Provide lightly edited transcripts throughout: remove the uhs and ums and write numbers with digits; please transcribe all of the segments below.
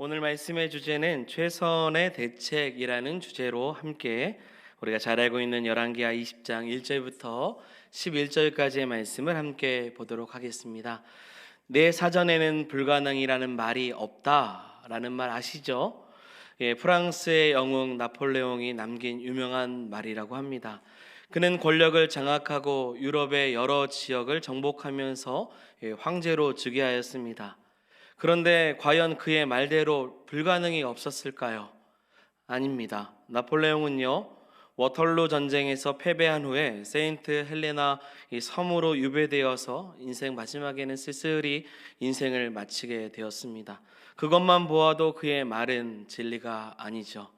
오늘 말씀의 주제는 최선의 대책이라는 주제로 함께 우리가 잘 알고 있는 열왕기하 20장 1절부터 11절까지의 말씀을 함께 보도록 하겠습니다. 내 사전에는 불가능이라는 말이 없다라는 말 아시죠? 프랑스의 영웅 나폴레옹이 남긴 유명한 말이라고 합니다. 그는 권력을 장악하고 유럽의 여러 지역을 정복하면서 황제로 즉위하였습니다. 그런데 과연 그의 말대로 불가능이 없었을까요? 아닙니다. 나폴레옹은요, 워털루 전쟁에서 패배한 후에 세인트 헬레나 이 섬으로 유배되어서 인생 마지막에는 쓸쓸히 인생을 마치게 되었습니다. 그것만 보아도 그의 말은 진리가 아니죠.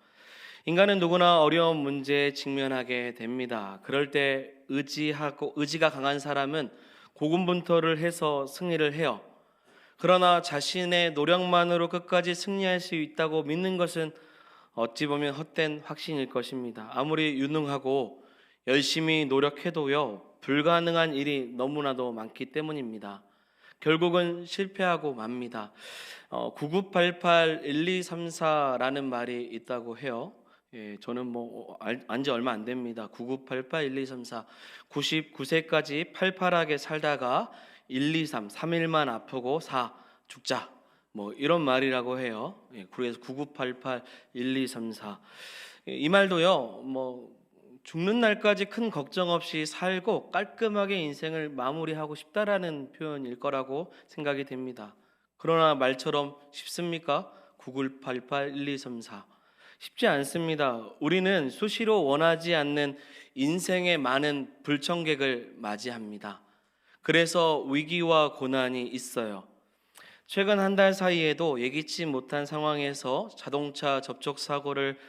인간은 누구나 어려운 문제에 직면하게 됩니다. 그럴 때 의지가 강한 사람은 고군분투를 해서 승리를 해요. 그러나 자신의 노력만으로 끝까지 승리할 수 있다고 믿는 것은 어찌 보면 헛된 확신일 것입니다. 아무리 유능하고 열심히 노력해도요, 불가능한 일이 너무나도 많기 때문입니다. 결국은 실패하고 맙니다. 9988-1234라는 말이 있다고 해요. 저는 안지 얼마 안 됩니다. 9988-1234 99세까지 팔팔하게 살다가 1, 2, 3, 3일만 아프고 4 죽자, 이런 말이라고 해요. 그래서 9988-1234 이 말도요, 죽는 날까지 큰 걱정 없이 살고 깔끔하게 인생을 마무리하고 싶다라는 표현일 거라고 생각이 됩니다. 그러나 말처럼 쉽습니까? 9988-1234 쉽지 않습니다. 우리는 수시로 원하지 않는 인생의 많은 불청객을 맞이합니다. 그래서 위기와 고난이 있어요. 최근 한 달 사이에도 예기치 못한 상황에서 자동차 접촉 사고를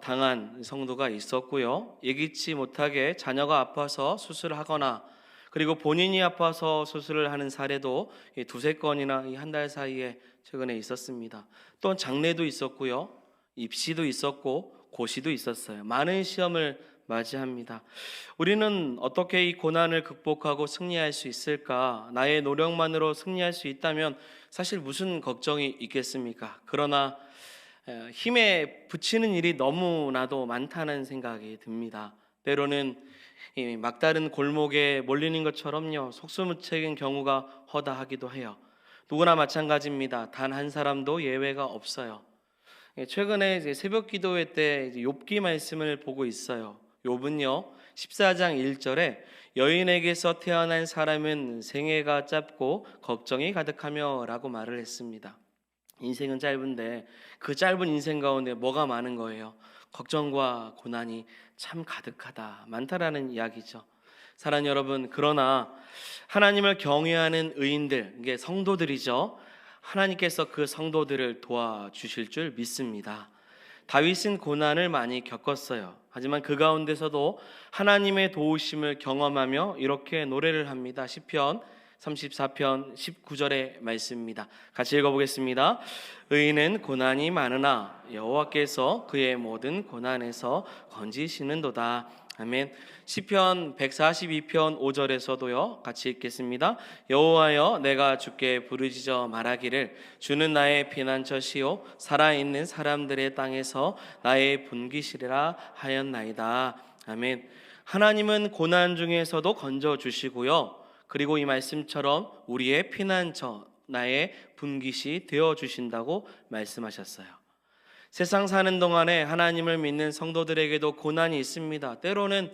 당한 성도가 있었고요. 예기치 못하게 자녀가 아파서 수술을 하거나 그리고 본인이 아파서 수술을 하는 사례도 두세 건이나 이 한 달 사이에 최근에 있었습니다. 또 장례도 있었고요. 입시도 있었고 고시도 있었어요. 많은 시험을 맞이합니다. 우리는 어떻게 이 고난을 극복하고 승리할 수 있을까? 나의 노력만으로 승리할 수 있다면 사실 무슨 걱정이 있겠습니까? 그러나 힘에 부치는 일이 너무나도 많다는 생각이 듭니다. 때로는 이 막다른 골목에 몰리는 것처럼요, 속수무책인 경우가 허다하기도 해요. 누구나 마찬가지입니다. 단 한 사람도 예외가 없어요. 최근에 이제 새벽 기도회 때 욥기 말씀을 보고 있어요. 욥은요 14장 1절에 여인에게서 태어난 사람은 생애가 짧고 걱정이 가득하며 라고 말을 했습니다. 인생은 짧은데 그 짧은 인생 가운데 뭐가 많은 거예요? 걱정과 고난이 참 가득하다, 많다라는 이야기죠. 사랑하는 여러분, 그러나 하나님을 경외하는 의인들, 이게 성도들이죠. 하나님께서 그 성도들을 도와주실 줄 믿습니다. 다윗은 고난을 많이 겪었어요. 하지만 그 가운데서도 하나님의 도우심을 경험하며 이렇게 노래를 합니다. 시편 34편 19절의 말씀입니다. 같이 읽어보겠습니다. 의인은 고난이 많으나 여호와께서 그의 모든 고난에서 건지시는도다. 아멘. 시편 142편 5절에서도요. 같이 읽겠습니다. 여호와여, 내가 주께 부르짖어 말하기를 주는 나의 피난처시요 살아있는 사람들의 땅에서 나의 분기시리라 하였나이다. 아멘. 하나님은 고난 중에서도 건져 주시고요. 그리고 이 말씀처럼 우리의 피난처, 나의 분깃이 되어 주신다고 말씀하셨어요. 세상 사는 동안에 하나님을 믿는 성도들에게도 고난이 있습니다. 때로는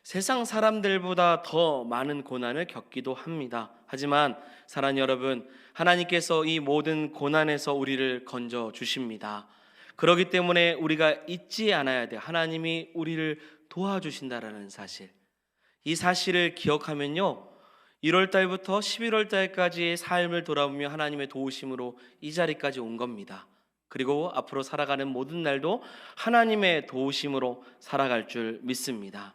세상 사람들보다 더 많은 고난을 겪기도 합니다. 하지만 사랑하는 여러분, 하나님께서 이 모든 고난에서 우리를 건져 주십니다. 그렇기 때문에 우리가 잊지 않아야 돼요. 하나님이 우리를 도와주신다라는 사실. 이 사실을 기억하면요, 1월 달부터 11월 달까지의 삶을 돌아보며 하나님의 도우심으로 이 자리까지 온 겁니다. 그리고 앞으로 살아가는 모든 날도 하나님의 도우심으로 살아갈 줄 믿습니다.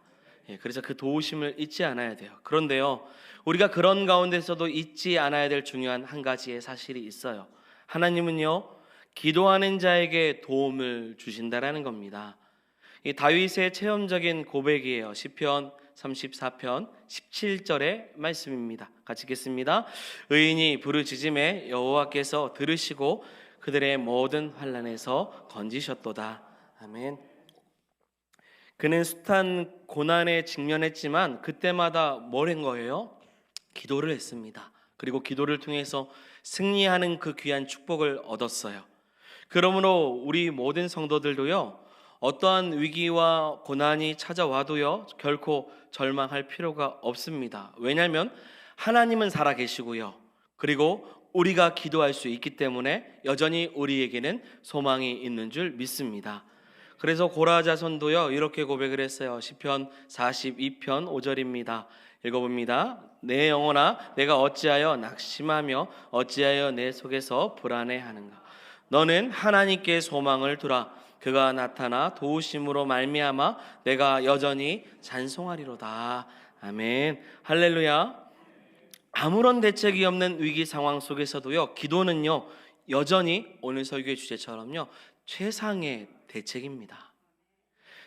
그래서 그 도우심을 잊지 않아야 돼요. 그런데요, 우리가 그런 가운데서도 잊지 않아야 될 중요한 한 가지의 사실이 있어요. 하나님은요, 기도하는 자에게 도움을 주신다라는 겁니다. 이 다윗의 체험적인 고백이에요. 시편 34편 17절의 말씀입니다. 같이 읽겠습니다. 의인이 부르짖음에 여호와께서 들으시고 그들의 모든 환난에서 건지셨도다. 아멘. 그는 숱한 고난에 직면했지만 그때마다 뭘 한 거예요? 기도를 했습니다. 그리고 기도를 통해서 승리하는 그 귀한 축복을 얻었어요. 그러므로 우리 모든 성도들도요, 어떠한 위기와 고난이 찾아와도요, 결코 절망할 필요가 없습니다. 왜냐하면 하나님은 살아계시고요, 그리고 우리가 기도할 수 있기 때문에 여전히 우리에게는 소망이 있는 줄 믿습니다. 그래서 고라 자손도요, 이렇게 고백을 했어요. 시편 42편 5절입니다. 읽어봅니다. 내 영혼아, 내가 어찌하여 낙심하며 어찌하여 내 속에서 불안해하는가. 너는 하나님께 소망을 두라. 그가 나타나 도우심으로 말미암아 내가 여전히 찬송하리로다. 아멘. 할렐루야. 아무런 대책이 없는 위기 상황 속에서도요, 기도는요, 여전히 오늘 설교의 주제처럼요, 최상의 대책입니다.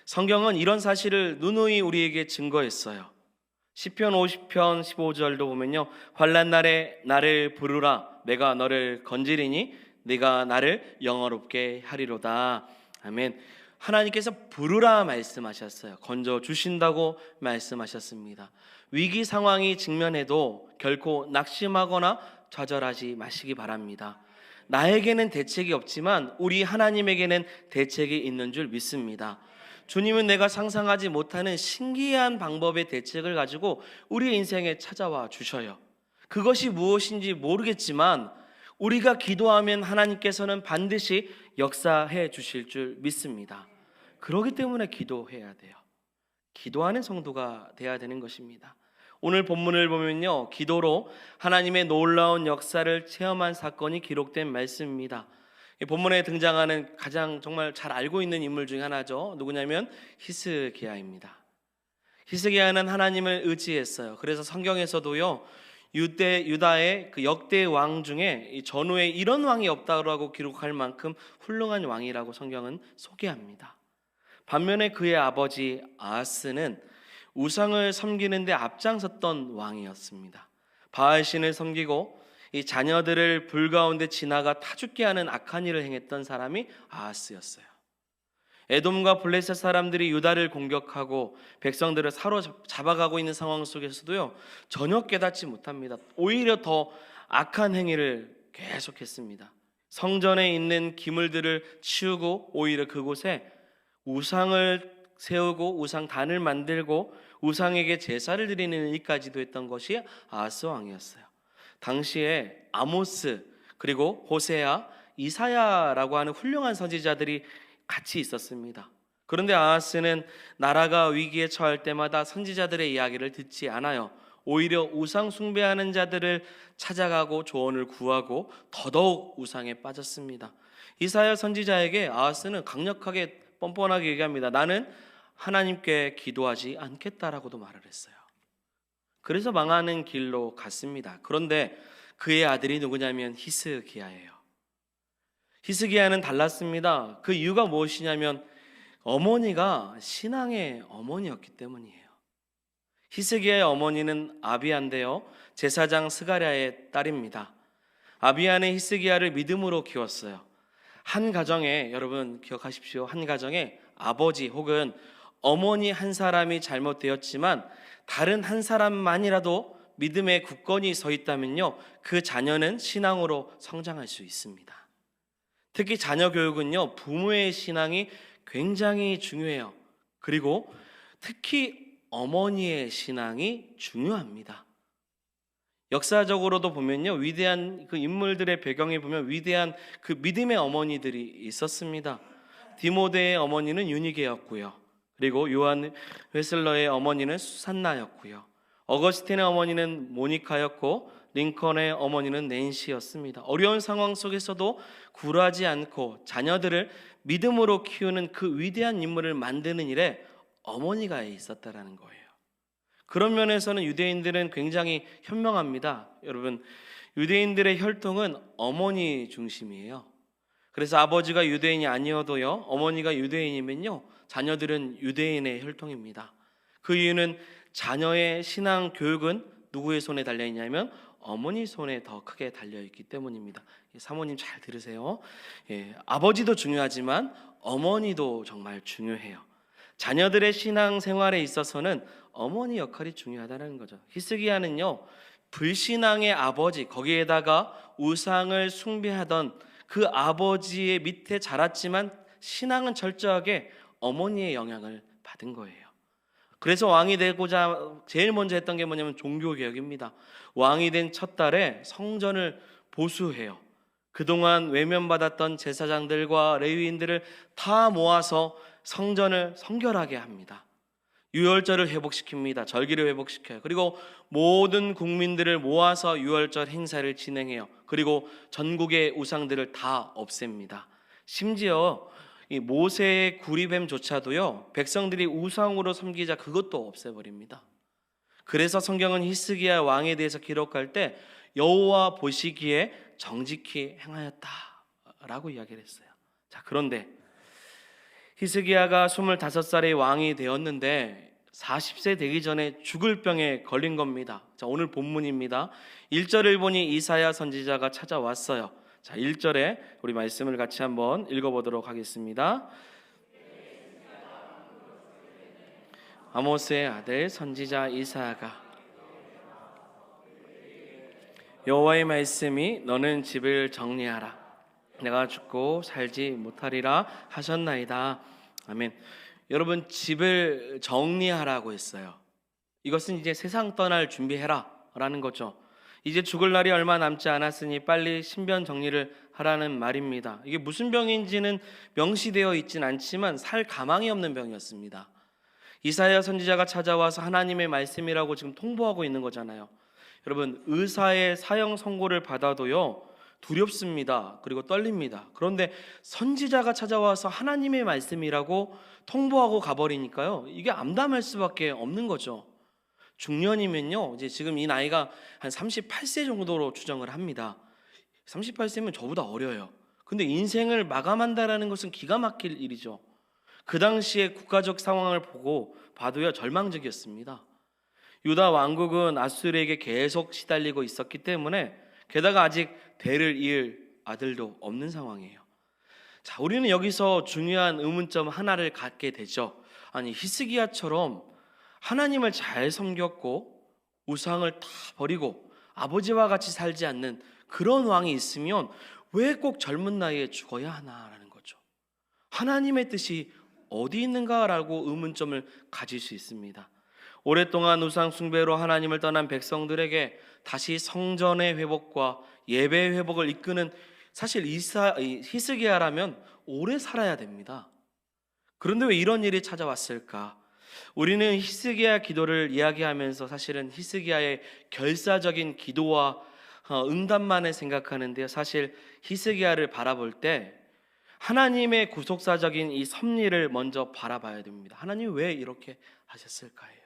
성경은 이런 사실을 누누이 우리에게 증거했어요. 시편 50편 15절도 보면요, 환난 날에 나를 부르라. 내가 너를 건지리니 네가 나를 영화롭게 하리로다. 아멘. 하나님께서 부르라 말씀하셨어요. 건져 주신다고 말씀하셨습니다. 위기 상황이 직면해도 결코 낙심하거나 좌절하지 마시기 바랍니다. 나에게는 대책이 없지만 우리 하나님에게는 대책이 있는 줄 믿습니다. 주님은 내가 상상하지 못하는 신기한 방법의 대책을 가지고 우리 인생에 찾아와 주셔요. 그것이 무엇인지 모르겠지만 우리가 기도하면 하나님께서는 반드시 역사해 주실 줄 믿습니다. 그렇기 때문에 기도해야 돼요. 기도하는 성도가 돼야 되는 것입니다. 오늘 본문을 보면요, 기도로 하나님의 놀라운 역사를 체험한 사건이 기록된 말씀입니다. 이 본문에 등장하는 가장 정말 잘 알고 있는 인물 중에 하나죠. 누구냐면 히스기야입니다. 히스기야는 하나님을 의지했어요. 그래서 성경에서도요, 유다의 그 역대 왕 중에 이 전후에 이런 왕이 없다고 기록할 만큼 훌륭한 왕이라고 성경은 소개합니다. 반면에 그의 아버지 아하스는 우상을 섬기는 데 앞장섰던 왕이었습니다. 바알신을 섬기고 이 자녀들을 불 가운데 지나가 타죽게 하는 악한 일을 행했던 사람이 아하스였어요. 에돔과 블레셋 사람들이 유다를 공격하고 백성들을 사로잡아가고 있는 상황 속에서도요, 전혀 깨닫지 못합니다. 오히려 더 악한 행위를 계속했습니다. 성전에 있는 기물들을 치우고 오히려 그곳에 우상을 세우고 우상단을 만들고 우상에게 제사를 드리는 일까지도 했던 것이 아하스 왕이었어요. 당시에 아모스, 그리고 호세아, 이사야라고 하는 훌륭한 선지자들이 같이 있었습니다. 그런데 아하스는 나라가 위기에 처할 때마다 선지자들의 이야기를 듣지 않아요. 오히려 우상 숭배하는 자들을 찾아가고 조언을 구하고 더더욱 우상에 빠졌습니다. 이사야 선지자에게 아하스는 강력하게 뻔뻔하게 얘기합니다. 나는 하나님께 기도하지 않겠다라고도 말을 했어요. 그래서 망하는 길로 갔습니다. 그런데 그의 아들이 누구냐면 히스기야예요. 히스기야는 달랐습니다. 그 이유가 무엇이냐면 어머니가 신앙의 어머니였기 때문이에요. 히스기야의 어머니는 아비야인데요, 제사장 스가랴의 딸입니다. 아비야는 히스기야를 믿음으로 키웠어요. 한 가정에, 여러분 기억하십시오, 한 가정에 아버지 혹은 어머니 한 사람이 잘못되었지만 다른 한 사람만이라도 믿음의 굳건히 서 있다면요, 그 자녀는 신앙으로 성장할 수 있습니다. 특히 자녀 교육은요, 부모의 신앙이 굉장히 중요해요. 그리고 특히 어머니의 신앙이 중요합니다. 역사적으로도 보면요, 위대한 그 인물들의 배경에 보면 위대한 그 믿음의 어머니들이 있었습니다. 디모데의 어머니는 유니게였고요. 그리고 요한 웨슬러의 어머니는 수산나였고요. 어거스틴의 어머니는 모니카였고 링컨의 어머니는 낸시였습니다. 어려운 상황 속에서도 굴하지 않고 자녀들을 믿음으로 키우는 그 위대한 인물을 만드는 일에 어머니가 있었다라는 거예요. 그런 면에서는 유대인들은 굉장히 현명합니다. 여러분, 유대인들의 혈통은 어머니 중심이에요. 그래서 아버지가 유대인이 아니어도요, 어머니가 유대인이면요, 자녀들은 유대인의 혈통입니다. 그 이유는 자녀의 신앙 교육은 누구의 손에 달려있냐면 어머니 손에 더 크게 달려 있기 때문입니다. 사모님 잘 들으세요. 아버지도 중요하지만 어머니도 정말 중요해요. 자녀들의 신앙 생활에 있어서는 어머니 역할이 중요하다는 거죠. 히스기야는요, 불신앙의 아버지, 거기에다가 우상을 숭배하던 그 아버지의 밑에 자랐지만 신앙은 철저하게 어머니의 영향을 받은 거예요. 그래서 왕이 되고자 제일 먼저 했던 게 뭐냐면 종교개혁입니다. 왕이 된 첫 달에 성전을 보수해요. 그동안 외면받았던 제사장들과 레위인들을 다 모아서 성전을 성결하게 합니다. 유월절을 회복시킵니다. 절기를 회복시켜요. 그리고 모든 국민들을 모아서 유월절 행사를 진행해요. 그리고 전국의 우상들을 다 없앱니다. 심지어 이 모세의 구리뱀조차도요, 백성들이 우상으로 섬기자 그것도 없애버립니다. 그래서 성경은 히스기야 왕에 대해서 기록할 때 여호와 보시기에 정직히 행하였다라고 이야기를 했어요. 자, 그런데 히스기야가 25살의 왕이 되었는데 40세 되기 전에 죽을 병에 걸린 겁니다. 자, 오늘 본문입니다. 1절을 보니 이사야 선지자가 찾아왔어요. 자, 1절에 우리 말씀을 같이 한번 읽어보도록 하겠습니다. 아모스의 아들 선지자 이사야가 여호와의 말씀이 너는 집을 정리하라. 내가 죽고 살지 못하리라 하셨나이다. 아멘. 여러분, 집을 정리하라고 했어요. 이것은 이제 세상 떠날 준비해라 라는 거죠. 이제 죽을 날이 얼마 남지 않았으니 빨리 신변 정리를 하라는 말입니다. 이게 무슨 병인지는 명시되어 있진 않지만 살 가망이 없는 병이었습니다. 이사야 선지자가 찾아와서 하나님의 말씀이라고 지금 통보하고 있는 거잖아요. 여러분, 의사의 사형 선고를 받아도요, 두렵습니다. 그리고 떨립니다. 그런데 선지자가 찾아와서 하나님의 말씀이라고 통보하고 가버리니까요, 이게 암담할 수밖에 없는 거죠. 중년이면요, 이제 지금 이 나이가 한 38세 정도로 추정을 합니다. 38세면 저보다 어려요. 근데 인생을 마감한다라는 것은 기가 막힐 일이죠. 그 당시에 국가적 상황을 봐도요, 절망적이었습니다. 유다 왕국은 아수르에게 계속 시달리고 있었기 때문에 게다가 아직 대를 이을 아들도 없는 상황이에요. 자, 우리는 여기서 중요한 의문점 하나를 갖게 되죠. 아니, 히스기야처럼 하나님을 잘 섬겼고 우상을 다 버리고 아버지와 같이 살지 않는 그런 왕이 있으면 왜 꼭 젊은 나이에 죽어야 하나라는 거죠. 하나님의 뜻이 어디 있는가라고 의문점을 가질 수 있습니다. 오랫동안 우상 숭배로 하나님을 떠난 백성들에게 다시 성전의 회복과 예배의 회복을 이끄는, 사실 히스기야라면 오래 살아야 됩니다. 그런데 왜 이런 일이 찾아왔을까? 우리는 히스기야 기도를 이야기하면서 사실은 히스기야의 결사적인 기도와 응답만을 생각하는데요, 사실 히스기야를 바라볼 때 하나님의 구속사적인 이 섭리를 먼저 바라봐야 됩니다. 하나님 왜 이렇게 하셨을까요?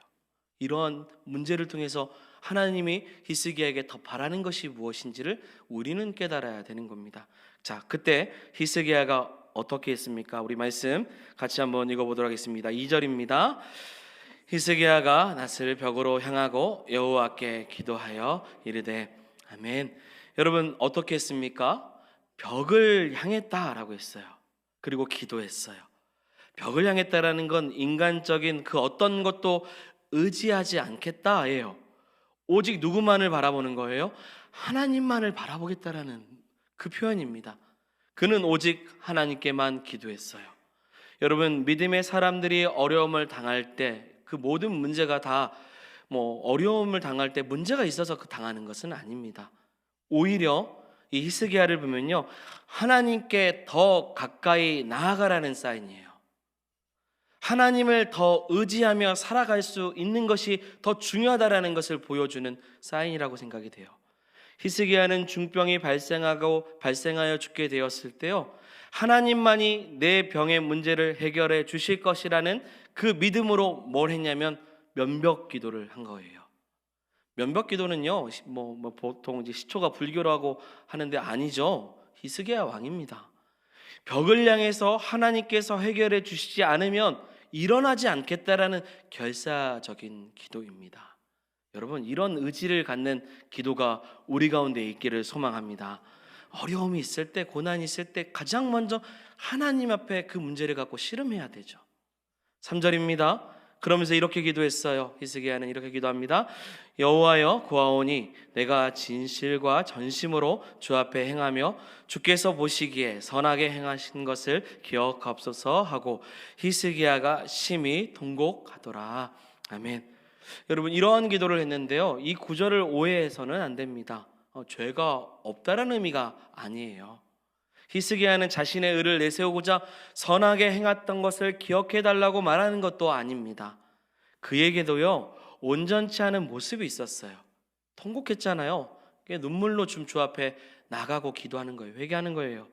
이러한 문제를 통해서 하나님이 히스기야에게 더 바라는 것이 무엇인지를 우리는 깨달아야 되는 겁니다. 자, 그때 히스기야가 어떻게 했습니까? 우리 말씀 같이 한번 읽어보도록 하겠습니다. 2절입니다. 히스기야가 낯을 벽으로 향하고 여호와께 기도하여 이르되 아멘. 여러분, 어떻게 했습니까? 벽을 향했다라고 했어요. 그리고 기도했어요. 벽을 향했다라는 건 인간적인 그 어떤 것도 의지하지 않겠다예요. 오직 누구만을 바라보는 거예요? 하나님만을 바라보겠다라는 그 표현입니다. 그는 오직 하나님께만 기도했어요. 여러분, 믿음의 사람들이 어려움을 당할 때 그 모든 문제가 다 어려움을 당할 때 문제가 있어서 그 당하는 것은 아닙니다. 오히려 이 히스기야를 보면요, 하나님께 더 가까이 나아가라는 사인이에요. 하나님을 더 의지하며 살아갈 수 있는 것이 더 중요하다라는 것을 보여주는 사인이라고 생각이 돼요. 히스기야는 중병이 발생하여 죽게 되었을 때요, 하나님만이 내 병의 문제를 해결해 주실 것이라는 그 믿음으로 뭘 했냐면 면벽 기도를 한 거예요. 면벽 기도는요, 보통 이제 시초가 불교라고 하는데 아니죠. 히스기야 왕입니다. 벽을 향해서 하나님께서 해결해 주시지 않으면 일어나지 않겠다라는 결사적인 기도입니다. 여러분, 이런 의지를 갖는 기도가 우리 가운데 있기를 소망합니다. 어려움이 있을 때, 고난이 있을 때 가장 먼저 하나님 앞에 그 문제를 갖고 씨름해야 되죠. 3절입니다. 그러면서 이렇게 기도했어요. 히스기야는 이렇게 기도합니다. 여호와여, 구하오니 내가 진실과 전심으로 주 앞에 행하며 주께서 보시기에 선하게 행하신 것을 기억하옵소서 하고 히스기야가 심히 통곡하더라. 아멘. 여러분, 이러한 기도를 했는데요, 이 구절을 오해해서는 안 됩니다. 죄가 없다라는 의미가 아니에요. 히스기야는 자신의 의를 내세우고자 선하게 행했던 것을 기억해달라고 말하는 것도 아닙니다. 그에게도요, 온전치 않은 모습이 있었어요. 통곡했잖아요. 눈물로 주 앞에 나가고 기도하는 거예요. 회개하는 거예요.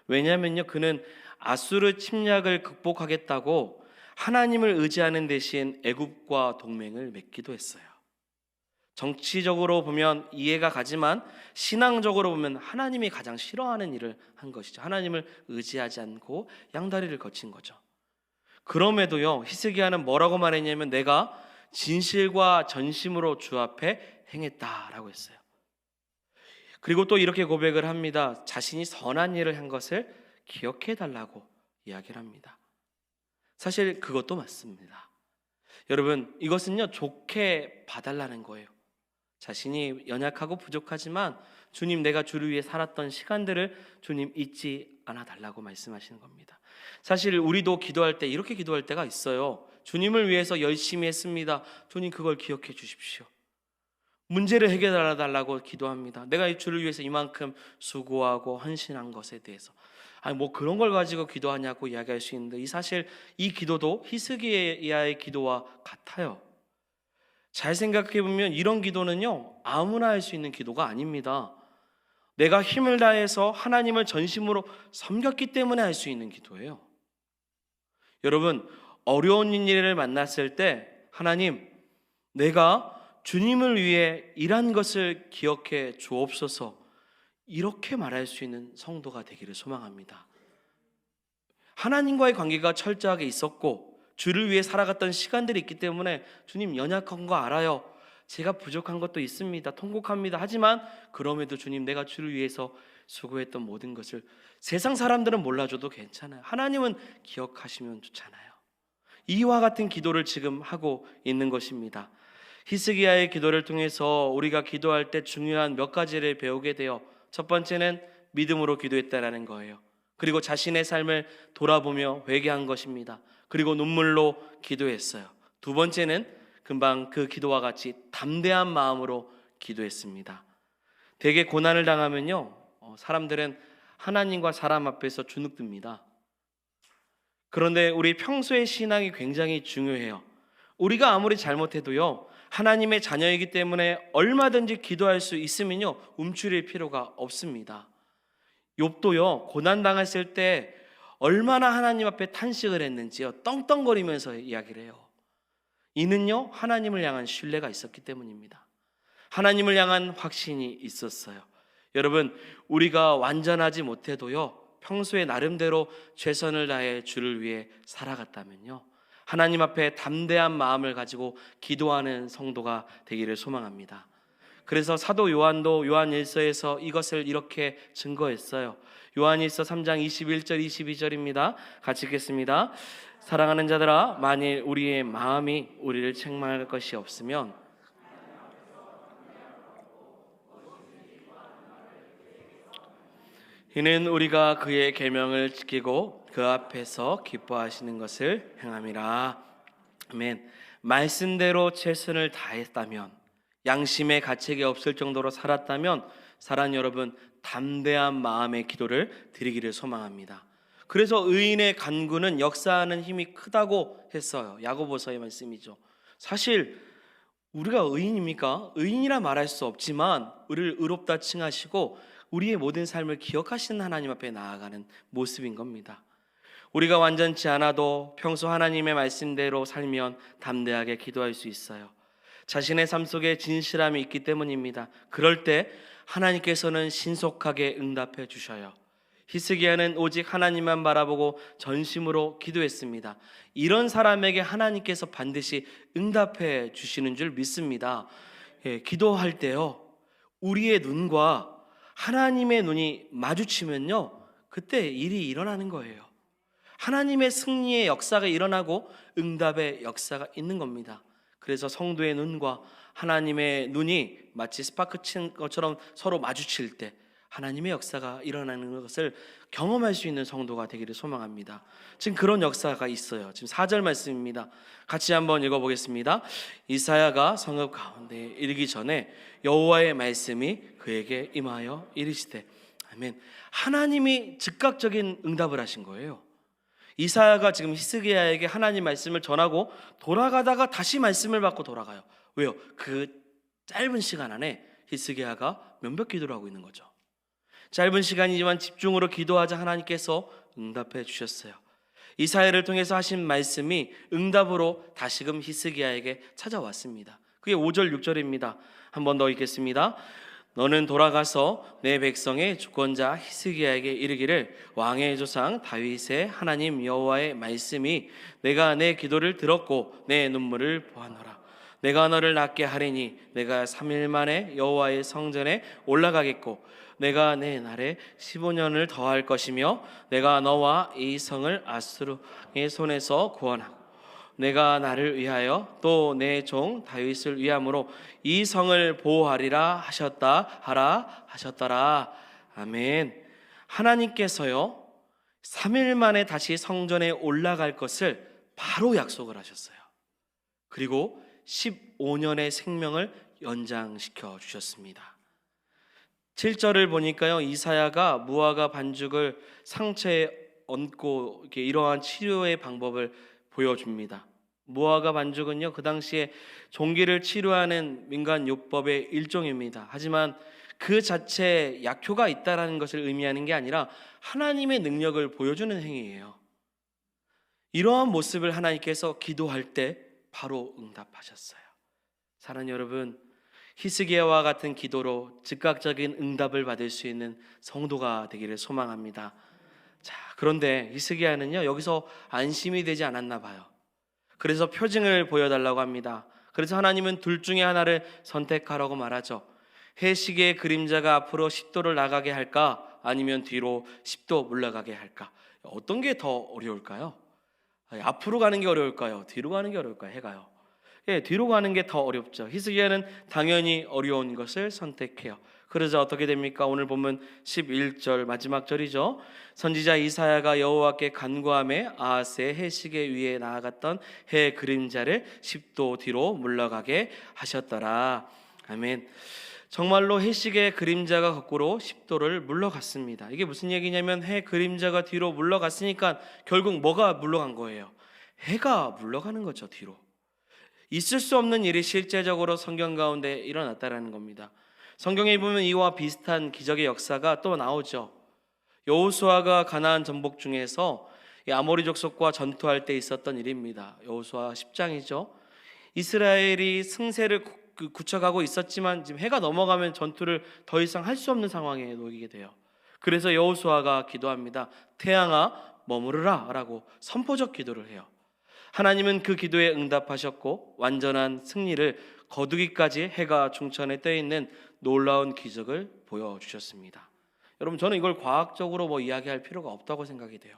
왜냐하면요, 그는 아수르 침략을 극복하겠다고 하나님을 의지하는 대신 애굽과 동맹을 맺기도 했어요. 정치적으로 보면 이해가 가지만 신앙적으로 보면 하나님이 가장 싫어하는 일을 한 것이죠. 하나님을 의지하지 않고 양다리를 거친 거죠. 그럼에도요, 히스기야는 뭐라고 말했냐면 내가 진실과 전심으로 주 앞에 행했다라고 했어요. 그리고 또 이렇게 고백을 합니다. 자신이 선한 일을 한 것을 기억해 달라고 이야기를 합니다. 사실 그것도 맞습니다. 여러분, 이것은요, 좋게 봐달라는 거예요. 자신이 연약하고 부족하지만 주님, 내가 주를 위해 살았던 시간들을 주님 잊지 않아 달라고 말씀하시는 겁니다. 사실 우리도 기도할 때 이렇게 기도할 때가 있어요. 주님을 위해서 열심히 했습니다. 주님, 그걸 기억해 주십시오. 문제를 해결해 달라고 기도합니다. 내가 이 주를 위해서 이만큼 수고하고 헌신한 것에 대해서 뭐 그런 걸 가지고 기도하냐고 이야기할 수 있는데, 사실 이 기도도 히스기야의 기도와 같아요. 잘 생각해 보면 이런 기도는요, 아무나 할 수 있는 기도가 아닙니다. 내가 힘을 다해서 하나님을 전심으로 섬겼기 때문에 할 수 있는 기도예요. 여러분, 어려운 일을 만났을 때 하나님, 내가 주님을 위해 일한 것을 기억해 주옵소서, 이렇게 말할 수 있는 성도가 되기를 소망합니다. 하나님과의 관계가 철저하게 있었고 주를 위해 살아갔던 시간들이 있기 때문에 주님, 연약한 거 알아요. 제가 부족한 것도 있습니다. 통곡합니다. 하지만 그럼에도 주님, 내가 주를 위해서 수고했던 모든 것을 세상 사람들은 몰라줘도 괜찮아요. 하나님은 기억하시면 좋잖아요. 이와 같은 기도를 지금 하고 있는 것입니다. 히스기야의 기도를 통해서 우리가 기도할 때 중요한 몇 가지를 배우게 돼요. 첫 번째는 믿음으로 기도했다라는 거예요. 그리고 자신의 삶을 돌아보며 회개한 것입니다. 그리고 눈물로 기도했어요. 두 번째는 금방 그 기도와 같이 담대한 마음으로 기도했습니다. 대개 고난을 당하면요, 사람들은 하나님과 사람 앞에서 주눅듭니다. 그런데 우리 평소의 신앙이 굉장히 중요해요. 우리가 아무리 잘못해도요, 하나님의 자녀이기 때문에 얼마든지 기도할 수 있으면요, 움츠릴 필요가 없습니다. 욥도요, 고난 당했을 때 얼마나 하나님 앞에 탄식을 했는지요, 떵떵거리면서 이야기를 해요. 이는요, 하나님을 향한 신뢰가 있었기 때문입니다. 하나님을 향한 확신이 있었어요. 여러분, 우리가 완전하지 못해도요, 평소에 나름대로 최선을 다해 주를 위해 살아갔다면요, 하나님 앞에 담대한 마음을 가지고 기도하는 성도가 되기를 소망합니다. 그래서 사도 요한도 요한일서에서 이것을 이렇게 증거했어요. 요한일서 3장 21절 22절입니다. 같이 읽겠습니다. 사랑하는 자들아, 만일 우리의 마음이 우리를 책망할 것이 없으면 이는 우리가 그의 계명을 지키고 그 앞에서 기뻐하시는 것을 행함이라. 아멘. 말씀대로 최선을 다했다면, 양심의 가책이 없을 정도로 살았다면 사랑하는 여러분, 담대한 마음의 기도를 드리기를 소망합니다. 그래서 의인의 간구는 역사하는 힘이 크다고 했어요. 야고보서의 말씀이죠. 사실 우리가 의인입니까? 의인이라 말할 수 없지만 우리를 의롭다 칭하시고 우리의 모든 삶을 기억하시는 하나님 앞에 나아가는 모습인 겁니다. 우리가 완전치 않아도 평소 하나님의 말씀대로 살면 담대하게 기도할 수 있어요. 자신의 삶 속에 진실함이 있기 때문입니다. 그럴 때 하나님께서는 신속하게 응답해 주셔요. 히스기야는 오직 하나님만 바라보고 전심으로 기도했습니다. 이런 사람에게 하나님께서 반드시 응답해 주시는 줄 믿습니다. 기도할 때요, 우리의 눈과 하나님의 눈이 마주치면요, 그때 일이 일어나는 거예요. 하나님의 승리의 역사가 일어나고 응답의 역사가 있는 겁니다. 그래서 성도의 눈과 하나님의 눈이 마치 스파크 친 것처럼 서로 마주칠 때 하나님의 역사가 일어나는 것을 경험할 수 있는 성도가 되기를 소망합니다. 지금 그런 역사가 있어요. 지금 4절 말씀입니다. 같이 한번 읽어보겠습니다. 이사야가 성읍 가운데 이르기 전에 여호와의 말씀이 그에게 임하여 이르시되. 아멘. 하나님이 즉각적인 응답을 하신 거예요. 이사야가 지금 히스기야에게 하나님 말씀을 전하고 돌아가다가 다시 말씀을 받고 돌아가요. 왜요? 그 짧은 시간 안에 히스기야가 면벽 기도를 하고 있는 거죠. 짧은 시간이지만 집중으로 기도하자 하나님께서 응답해 주셨어요. 이사야를 통해서 하신 말씀이 응답으로 다시금 히스기야에게 찾아왔습니다. 그게 5절 6절입니다. 한 번 더 읽겠습니다. 너는 돌아가서 내 백성의 주권자 히스기야에게 이르기를 왕의 조상 다윗의 하나님 여호와의 말씀이 내가 내 기도를 들었고 내 눈물을 보았노라. 내가 너를 낫게 하리니 내가 3일 만에 여호와의 성전에 올라가겠고 내가 내 날에 15년을 더할 것이며 내가 너와 이 성을 아수르의 손에서 구원하고 내가 나를 위하여 또 내 종 다윗을 위함으로 이 성을 보호하리라 하셨더라. 아멘. 하나님께서요 3일 만에 다시 성전에 올라갈 것을 바로 약속을 하셨어요. 그리고 15년의 생명을 연장시켜 주셨습니다. 7절을 보니까요, 이사야가 무화과 반죽을 상처에 얹고 이렇게 이러한 치료의 방법을 보여줍니다. 무화과 반죽은요, 그 당시에 종기를 치료하는 민간 요법의 일종입니다. 하지만 그 자체에 약효가 있다라는 것을 의미하는 게 아니라 하나님의 능력을 보여주는 행위예요. 이러한 모습을 하나님께서 기도할 때 바로 응답하셨어요. 사랑하는 여러분, 히스기야와 같은 기도로 즉각적인 응답을 받을 수 있는 성도가 되기를 소망합니다. 자, 그런데 히스기야는요 여기서 안심이 되지 않았나 봐요. 그래서 표징을 보여달라고 합니다. 그래서 하나님은 둘 중에 하나를 선택하라고 말하죠. 해시계의 그림자가 앞으로 10도를 나가게 할까, 아니면 뒤로 10도 물러가게 할까? 어떤 게 더 어려울까요? 앞으로 가는 게 어려울까요? 뒤로 가는 게 어려울까요? 해가요. 뒤로 가는 게 더 어렵죠. 히스기야는 당연히 어려운 것을 선택해요. 그러자 어떻게 됩니까? 오늘 보면 11절 마지막 절이죠. 선지자 이사야가 여호와께 간구하며 아하스의 해시계 위에 나아갔던 해 그림자를 10도 뒤로 물러가게 하셨더라. 아멘. 정말로 해시계 그림자가 거꾸로 10도를 물러갔습니다. 이게 무슨 얘기냐면 해 그림자가 뒤로 물러갔으니까 결국 뭐가 물러간 거예요? 해가 물러가는 거죠, 뒤로. 있을 수 없는 일이 실제적으로 성경 가운데 일어났다라는 겁니다. 성경에 보면 이와 비슷한 기적의 역사가 또 나오죠. 여호수아가 가나안 전복 중에서 아모리 족속과 전투할 때 있었던 일입니다. 여호수아 10장이죠. 이스라엘이 승세를 굳혀가고 있었지만 지금 해가 넘어가면 전투를 더 이상 할 수 없는 상황에 놓이게 돼요. 그래서 여호수아가 기도합니다. 태양아 머무르라 라고 선포적 기도를 해요. 하나님은 그 기도에 응답하셨고 완전한 승리를 거두기까지 해가 중천에 떠 있는 놀라운 기적을 보여주셨습니다. 여러분, 저는 이걸 과학적으로 이야기할 필요가 없다고 생각이 돼요.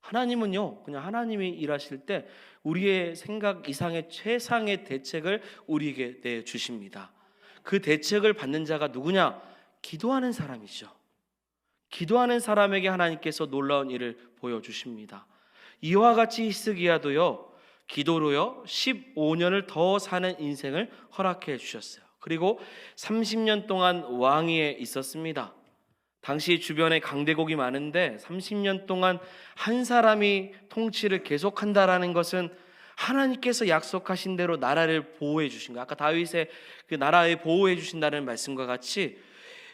하나님은요 그냥 하나님이 일하실 때 우리의 생각 이상의 최상의 대책을 우리에게 내주십니다. 그 대책을 받는 자가 누구냐? 기도하는 사람이죠. 기도하는 사람에게 하나님께서 놀라운 일을 보여주십니다. 이와 같이 히스기야도요 기도로요 15년을 더 사는 인생을 허락해 주셨어요. 그리고 30년 동안 왕위에 있었습니다. 당시 주변에 강대국이 많은데 30년 동안 한 사람이 통치를 계속한다라는 것은 하나님께서 약속하신 대로 나라를 보호해 주신 거예요. 아까 다윗의 그 나라에 보호해 주신다는 말씀과 같이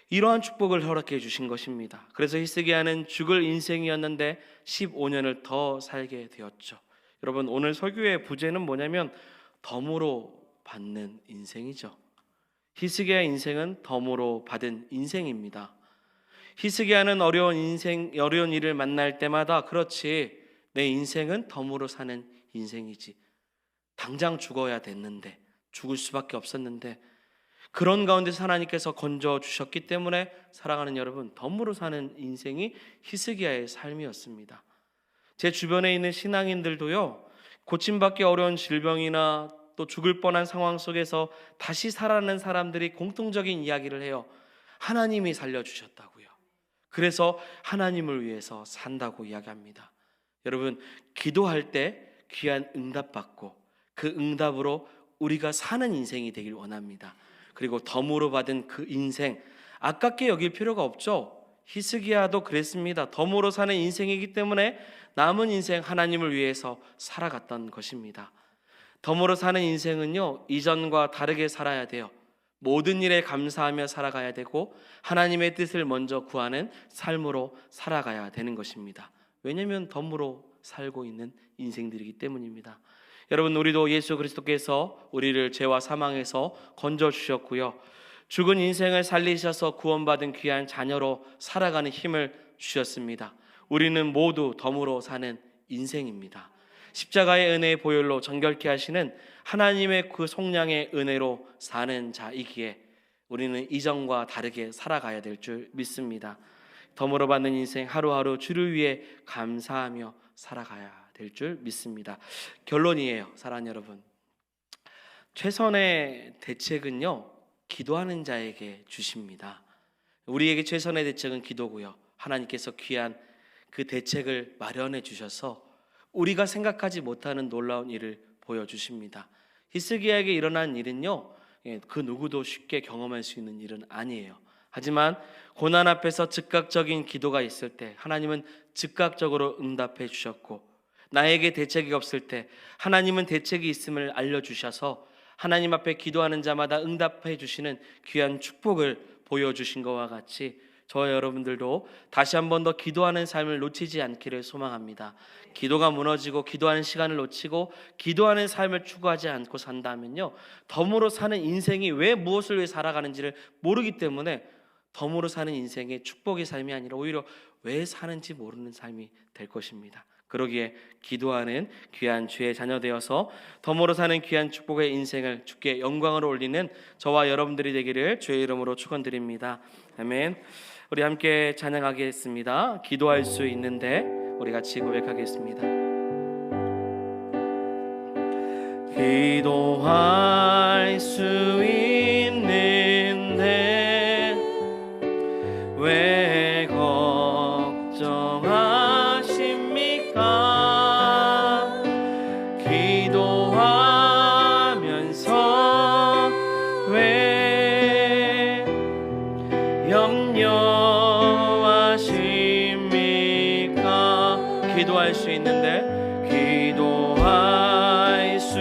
이러한 축복을 허락해 주신 것입니다. 그래서 히스기야는 죽을 인생이었는데 15년을 더 살게 되었죠. 여러분, 오늘 설교의 부제는 뭐냐면 덤으로 받는 인생이죠. 히스기야의 인생은 덤으로 받은 인생입니다. 히스기야는 어려운 일을 만날 때마다 그렇지 내 인생은 덤으로 사는 인생이지. 당장 죽어야 됐는데, 죽을 수밖에 없었는데 그런 가운데서 하나님께서 건져 주셨기 때문에 사랑하는 여러분, 덤으로 사는 인생이 히스기야의 삶이었습니다. 제 주변에 있는 신앙인들도요, 고침받기 어려운 질병이나 또 죽을 뻔한 상황 속에서 다시 살아나는 사람들이 공통적인 이야기를 해요. 하나님이 살려주셨다고요. 그래서 하나님을 위해서 산다고 이야기합니다. 여러분, 기도할 때 귀한 응답받고 그 응답으로 우리가 사는 인생이 되길 원합니다. 그리고 덤으로 받은 그 인생 아깝게 여길 필요가 없죠. 히스기야도 그랬습니다. 덤으로 사는 인생이기 때문에 남은 인생 하나님을 위해서 살아갔던 것입니다. 덤으로 사는 인생은요, 이전과 다르게 살아야 돼요. 모든 일에 감사하며 살아가야 되고 하나님의 뜻을 먼저 구하는 삶으로 살아가야 되는 것입니다. 왜냐하면 덤으로 살고 있는 인생들이기 때문입니다. 여러분, 우리도 예수 그리스도께서 우리를 죄와 사망에서 건져주셨고요, 죽은 인생을 살리셔서 구원받은 귀한 자녀로 살아가는 힘을 주셨습니다. 우리는 모두 덤으로 사는 인생입니다. 십자가의 은혜의 보혈로 정결케 하시는 하나님의 그 속량의 은혜로 사는 자이기에 우리는 이전과 다르게 살아가야 될 줄 믿습니다. 덤으로 받는 인생 하루하루 주를 위해 감사하며 살아가야 될 줄 믿습니다. 결론이에요, 사랑하는 여러분. 최선의 대책은요, 기도하는 자에게 주십니다. 우리에게 최선의 대책은 기도고요, 하나님께서 귀한 그 대책을 마련해 주셔서 우리가 생각하지 못하는 놀라운 일을 보여주십니다. 히스기야에게 일어난 일은요, 그 누구도 쉽게 경험할 수 있는 일은 아니에요. 하지만 고난 앞에서 즉각적인 기도가 있을 때 하나님은 즉각적으로 응답해 주셨고, 나에게 대책이 없을 때 하나님은 대책이 있음을 알려주셔서 하나님 앞에 기도하는 자마다 응답해 주시는 귀한 축복을 보여주신 것과 같이 저와 여러분들도 다시 한 번 더 기도하는 삶을 놓치지 않기를 소망합니다. 기도가 무너지고 기도하는 시간을 놓치고 기도하는 삶을 추구하지 않고 산다면요, 덤으로 사는 인생이 왜 무엇을 위해 살아가는지를 모르기 때문에 덤으로 사는 인생의 축복의 삶이 아니라 오히려 왜 사는지 모르는 삶이 될 것입니다. 그러기에 기도하는 귀한 주의 자녀 되어서 덤으로 사는 귀한 축복의 인생을 주께 영광으로 올리는 저와 여러분들이 되기를 주의 이름으로 축원드립니다. 아멘. 우리 함께 찬양하겠습니다. 기도할 수 있는데 우리 같이 고백하겠습니다. 기도할 수 있는데 왜 걱정하십니까? 기도하면서 왜 염려하십니까? 기도할 수 있는데 기도할 수